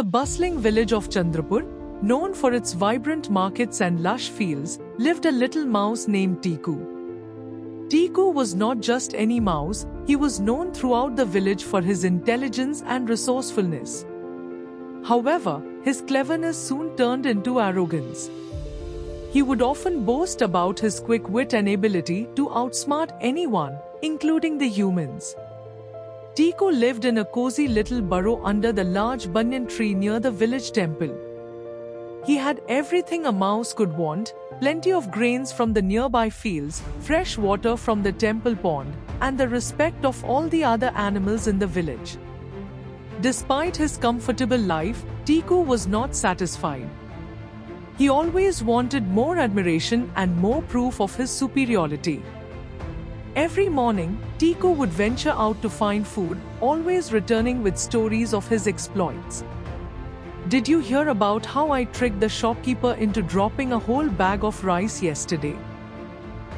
the bustling village of Chandrapur, known for its vibrant markets and lush fields, lived a little mouse named Tiku. Tiku was not just any mouse, he was known throughout the village for his intelligence and resourcefulness. However, his cleverness soon turned into arrogance. He would often boast about his quick wit and ability to outsmart anyone, including the humans. Tiku lived in a cozy little burrow under the large banyan tree near the village temple. He had everything a mouse could want: plenty of grains from the nearby fields, fresh water from the temple pond, and the respect of all the other animals in the village. Despite his comfortable life, Tiku was not satisfied. He always wanted more admiration and more proof of his superiority. Every morning, Tiku would venture out to find food, always returning with stories of his exploits. "Did you hear about how I tricked the shopkeeper into dropping a whole bag of rice yesterday?"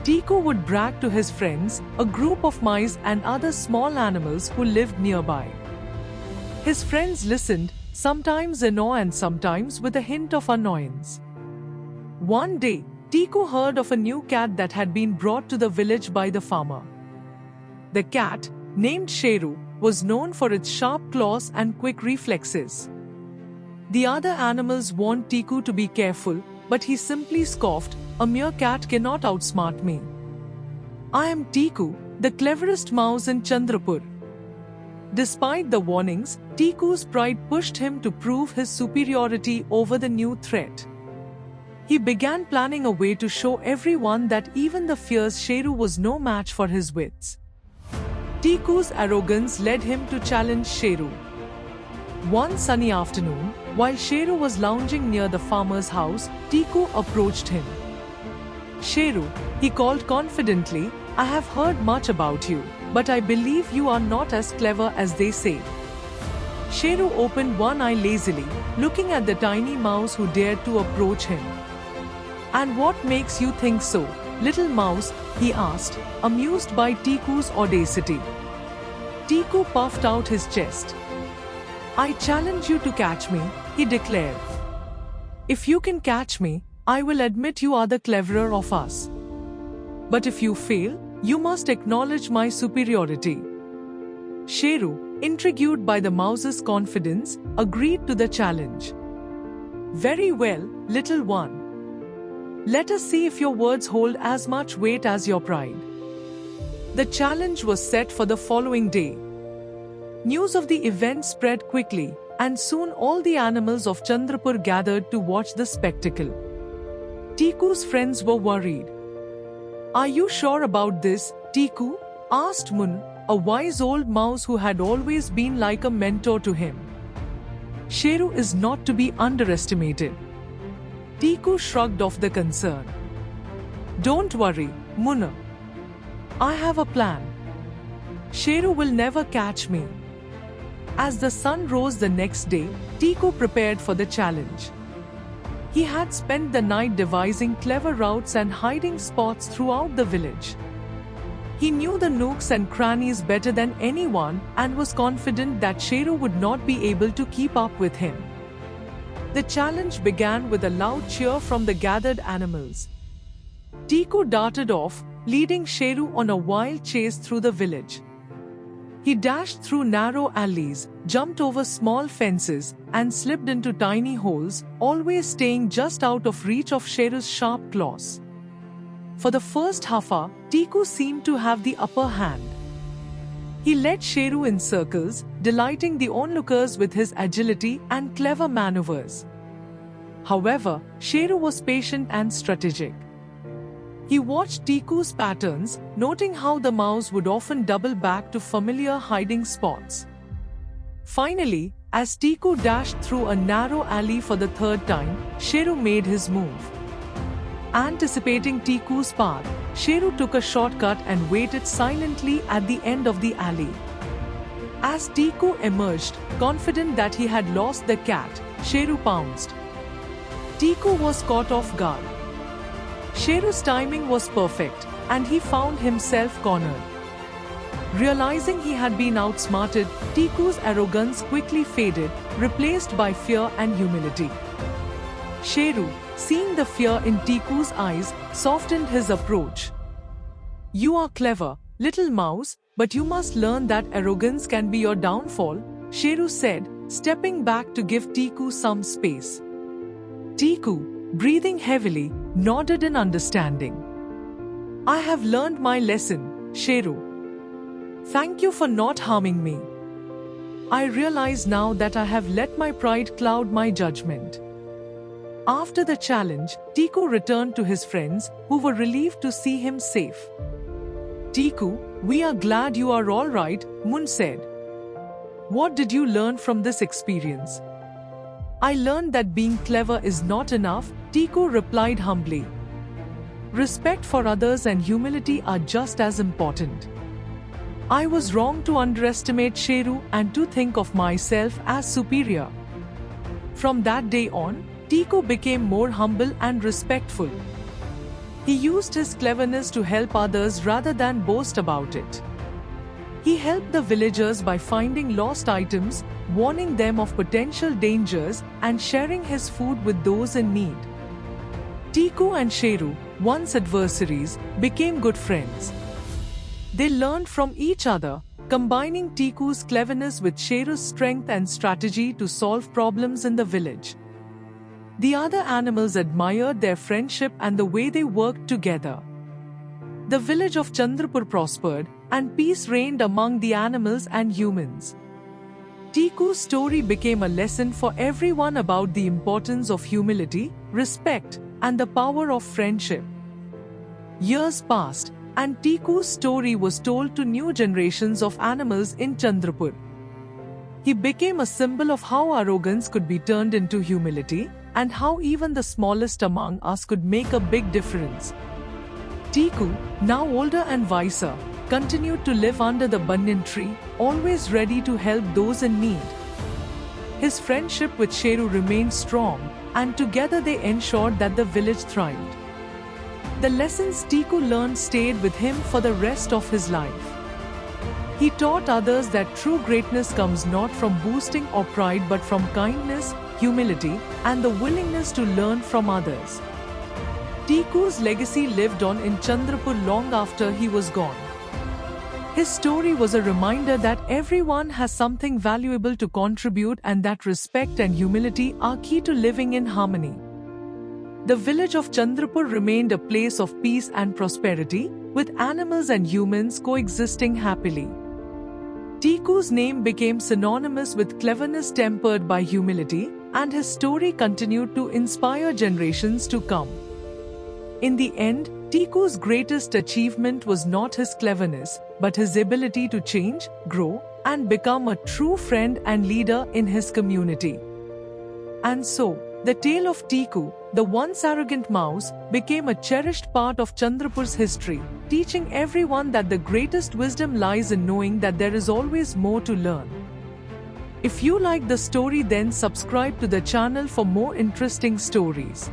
Tiku would brag to his friends, a group of mice and other small animals who lived nearby. His friends listened, sometimes in awe and sometimes with a hint of annoyance. One day, Tiku heard of a new cat that had been brought to the village by the farmer. The cat, named Sheru, was known for its sharp claws and quick reflexes. The other animals warned Tiku to be careful, but he simply scoffed, "A mere cat cannot outsmart me. I am Tiku, the cleverest mouse in Chandrapur." Despite the warnings, Tiku's pride pushed him to prove his superiority over the new threat. He began planning a way to show everyone that even the fierce Sheru was no match for his wits. Tiku's arrogance led him to challenge Sheru. One sunny afternoon, while Sheru was lounging near the farmer's house, Tiku approached him. "Sheru," he called confidently, "I have heard much about you, but I believe you are not as clever as they say." Sheru opened one eye lazily, looking at the tiny mouse who dared to approach him. "And what makes you think so, little mouse?" he asked, amused by Tiku's audacity. Tiku puffed out his chest. "I challenge you to catch me," he declared. "If you can catch me, I will admit you are the cleverer of us. But if you fail, you must acknowledge my superiority." Sheru, intrigued by the mouse's confidence, agreed to the challenge. "Very well, little one. Let us see if your words hold as much weight as your pride." The challenge was set for the following day. News of the event spread quickly, and soon all the animals of Chandrapur gathered to watch the spectacle. Tiku's friends were worried. "Are you sure about this, Tiku?" asked Mun, a wise old mouse who had always been like a mentor to him. "Sheru is not to be underestimated." Tiku shrugged off the concern. "Don't worry, Munna. I have a plan. Sheru will never catch me." As the sun rose the next day, Tiku prepared for the challenge. He had spent the night devising clever routes and hiding spots throughout the village. He knew the nooks and crannies better than anyone and was confident that Sheru would not be able to keep up with him. The challenge began with a loud cheer from the gathered animals. Tiku darted off, leading Sheru on a wild chase through the village. He dashed through narrow alleys, jumped over small fences, and slipped into tiny holes, always staying just out of reach of Sheru's sharp claws. For the first half hour, Tiku seemed to have the upper hand. He led Sheru in circles, delighting the onlookers with his agility and clever maneuvers. However, Sheru was patient and strategic. He watched Tiku's patterns, noting how the mouse would often double back to familiar hiding spots. Finally, as Tiku dashed through a narrow alley for the third time, Sheru made his move. Anticipating Tiku's path, Sheru took a shortcut and waited silently at the end of the alley. As Tiku emerged, confident that he had lost the cat, Sheru pounced. Tiku was caught off guard. Sheru's timing was perfect, and he found himself cornered. Realizing he had been outsmarted, Tiku's arrogance quickly faded, replaced by fear and humility. Sheru, seeing the fear in Tiku's eyes, softened his approach. "You are clever, little mouse, but you must learn that arrogance can be your downfall," Sheru said, stepping back to give Tiku some space. Tiku, breathing heavily, nodded in understanding. "I have learned my lesson, Sheru. Thank you for not harming me. I realize now that I have let my pride cloud my judgment." After the challenge, Tiku returned to his friends, who were relieved to see him safe. "Tiku, we are glad you are all right," Mun said. "What did you learn from this experience?" "I learned that being clever is not enough," Tiku replied humbly. "Respect for others and humility are just as important. I was wrong to underestimate Sheru and to think of myself as superior." From that day on, Tiku became more humble and respectful. He used his cleverness to help others rather than boast about it. He helped the villagers by finding lost items, warning them of potential dangers, and sharing his food with those in need. Tiku and Sheru, once adversaries, became good friends. They learned from each other, combining Tiku's cleverness with Sheru's strength and strategy to solve problems in the village. The other animals admired their friendship and the way they worked together. The village of Chandrapur prospered, and peace reigned among the animals and humans. Tiku's story became a lesson for everyone about the importance of humility, respect, and the power of friendship. Years passed, and Tiku's story was told to new generations of animals in Chandrapur. He became a symbol of how arrogance could be turned into humility, and how even the smallest among us could make a big difference. Tiku, now older and wiser, continued to live under the banyan tree, always ready to help those in need. His friendship with Sheru remained strong, and together they ensured that the village thrived. The lessons Tiku learned stayed with him for the rest of his life. He taught others that true greatness comes not from boasting or pride but from kindness, humility, and the willingness to learn from others. Tiku's legacy lived on in Chandrapur long after he was gone. His story was a reminder that everyone has something valuable to contribute and that respect and humility are key to living in harmony. The village of Chandrapur remained a place of peace and prosperity, with animals and humans coexisting happily. Tiku's name became synonymous with cleverness tempered by humility, and his story continued to inspire generations to come. In the end, Tiku's greatest achievement was not his cleverness, but his ability to change, grow, and become a true friend and leader in his community. And so, the tale of Tiku, the once arrogant mouse, became a cherished part of Chandrapur's history, teaching everyone that the greatest wisdom lies in knowing that there is always more to learn. If you like the story, then subscribe to the channel for more interesting stories.